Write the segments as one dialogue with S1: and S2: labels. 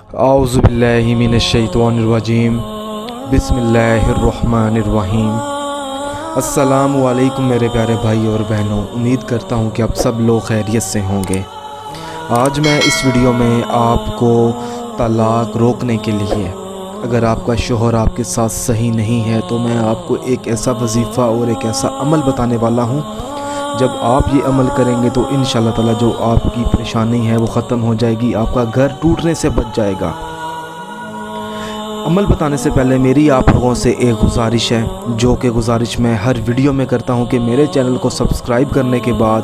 S1: औज़ु बिल्लाहि मिनश्शैतानिर्रजीम बिस्मिल्लाहिर्रहमानिर्रहीम। अस्सलामु अलैकुम मेरे प्यारे भाई और बहनों, उम्मीद करता हूँ कि आप सब लोग खैरियत से होंगे। आज मैं इस वीडियो में आपको तलाक रोकने के लिए, अगर आपका शोहर आपके साथ सही नहीं है तो मैं आपको एक ऐसा वजीफ़ा और एक ऐसा अमल बताने वाला हूँ। जब आप ये अमल करेंगे तो इंशाअल्लाह ताला जो आपकी परेशानी है वो ख़त्म हो जाएगी, आपका घर टूटने से बच जाएगा। अमल बताने से पहले मेरी आप लोगों से एक गुजारिश है, जो कि गुजारिश मैं हर वीडियो में करता हूं कि मेरे चैनल को सब्सक्राइब करने के बाद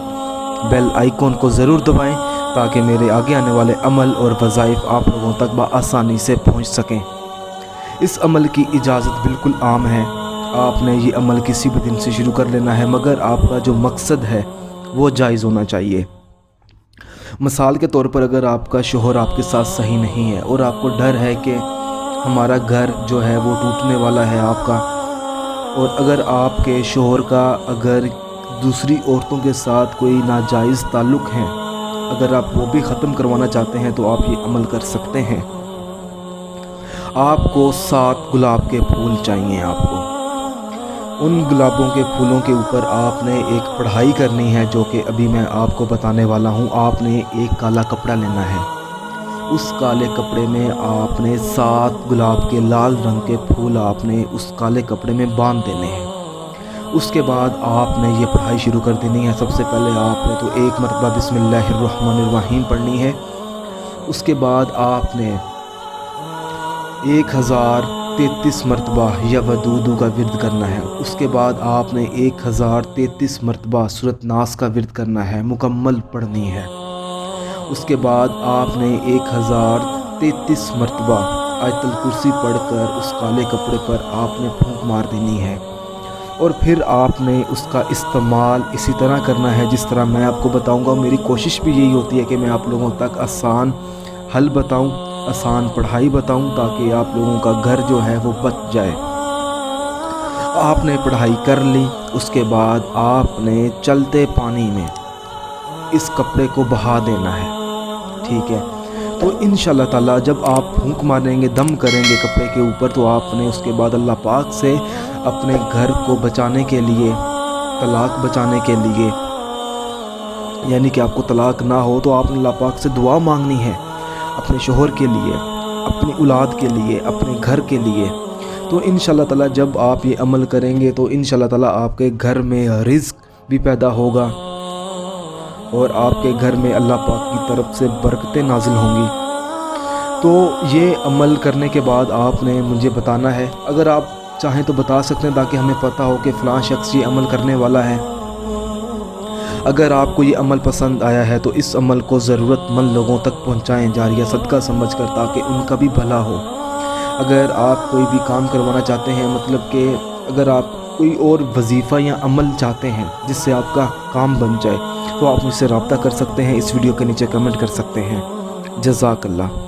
S1: बेल आइकॉन को ज़रूर दबाएं ताकि मेरे आगे आने वाले अमल और वज़ाइफ आप लोगों तक बआसानी से पहुंच सकें। इस अमल की इजाज़त बिल्कुल आम है, आपने ये अमल किसी भी दिन से शुरू कर लेना है, मगर आपका जो मकसद है वो जायज़ होना चाहिए। मिसाल के तौर पर, अगर आपका शोहर आपके साथ सही नहीं है और आपको डर है कि हमारा घर जो है वो टूटने वाला है आपका, और अगर आपके शोहर का अगर दूसरी औरतों के साथ कोई नाजायज़ ताल्लुक़ है, अगर आप वो भी ख़त्म करवाना चाहते हैं तो आप ये अमल कर सकते हैं। आपको 7 गुलाब के फूल चाहिए। आपको उन गुलाबों के फूलों के ऊपर आपने एक पढ़ाई करनी है, जो कि अभी मैं आपको बताने वाला हूँ। आपने एक काला कपड़ा लेना है, उस काले कपड़े में आपने 7 गुलाब के लाल रंग के फूल आपने उस काले कपड़े में बांध देने हैं। उसके बाद आपने ये पढ़ाई शुरू कर देनी है। सबसे पहले आपने तो एक मरतबा बिस्मिल्लाहिर्रहमानिर्रहीम पढ़नी है। उसके बाद आपने 1033 मरतबा या वदूदू का विर्द करना है। उसके बाद आपने 1033 मरतबा सूरत नास का विर्द करना है, मुकम्मल पढ़नी है। उसके बाद आपने 1033 मरतबा आयतुल कुर्सी पढ़कर उस काले कपड़े पर आपने फूंक मार देनी है। और फिर आपने उसका इस्तेमाल इसी तरह करना है जिस तरह मैं आपको बताऊंगा। मेरी कोशिश भी यही होती है कि मैं आप लोगों तक आसान हल बताऊं, आसान पढ़ाई बताऊं, ताकि आप लोगों का घर जो है वो बच जाए। आपने पढ़ाई कर ली, उसके बाद आपने चलते पानी में इस कपड़े को बहा देना है, ठीक है। तो इंशाअल्लाह ताला जब आप फूंक मारेंगे, दम करेंगे कपड़े के ऊपर, तो आपने उसके बाद अल्लाह पाक से अपने घर को बचाने के लिए, तलाक बचाने के लिए, यानी कि आपको तलाक ना हो, तो आपने अल्लाह पाक से दुआ मांगनी है अपने शोहर के लिए, अपनी औलाद के लिए, अपने घर के लिए। तो इंशाअल्लाह ताला जब आप ये अमल करेंगे तो इंशाअल्लाह ताला आपके घर में रिज़्क भी पैदा होगा और आपके घर में अल्लाह पाक की तरफ से बरकतें नाजिल होंगी। तो ये अमल करने के बाद आपने मुझे बताना है, अगर आप चाहें तो बता सकते हैं ताकि हमें पता हो कि फ़लाँ शख्स ये अमल करने वाला है। अगर आपको ये अमल पसंद आया है तो इस अमल को ज़रूरतमंद लोगों तक पहुँचाएँ, जारिया सदका समझकर, ताकि उनका भी भला हो। अगर आप कोई भी काम करवाना चाहते हैं, मतलब कि अगर आप कोई और वजीफ़ा या अमल चाहते हैं जिससे आपका काम बन जाए, तो आप मुझसे रब्ता कर सकते हैं। इस वीडियो के नीचे कमेंट कर सकते हैं। जज़ाकल्लाह।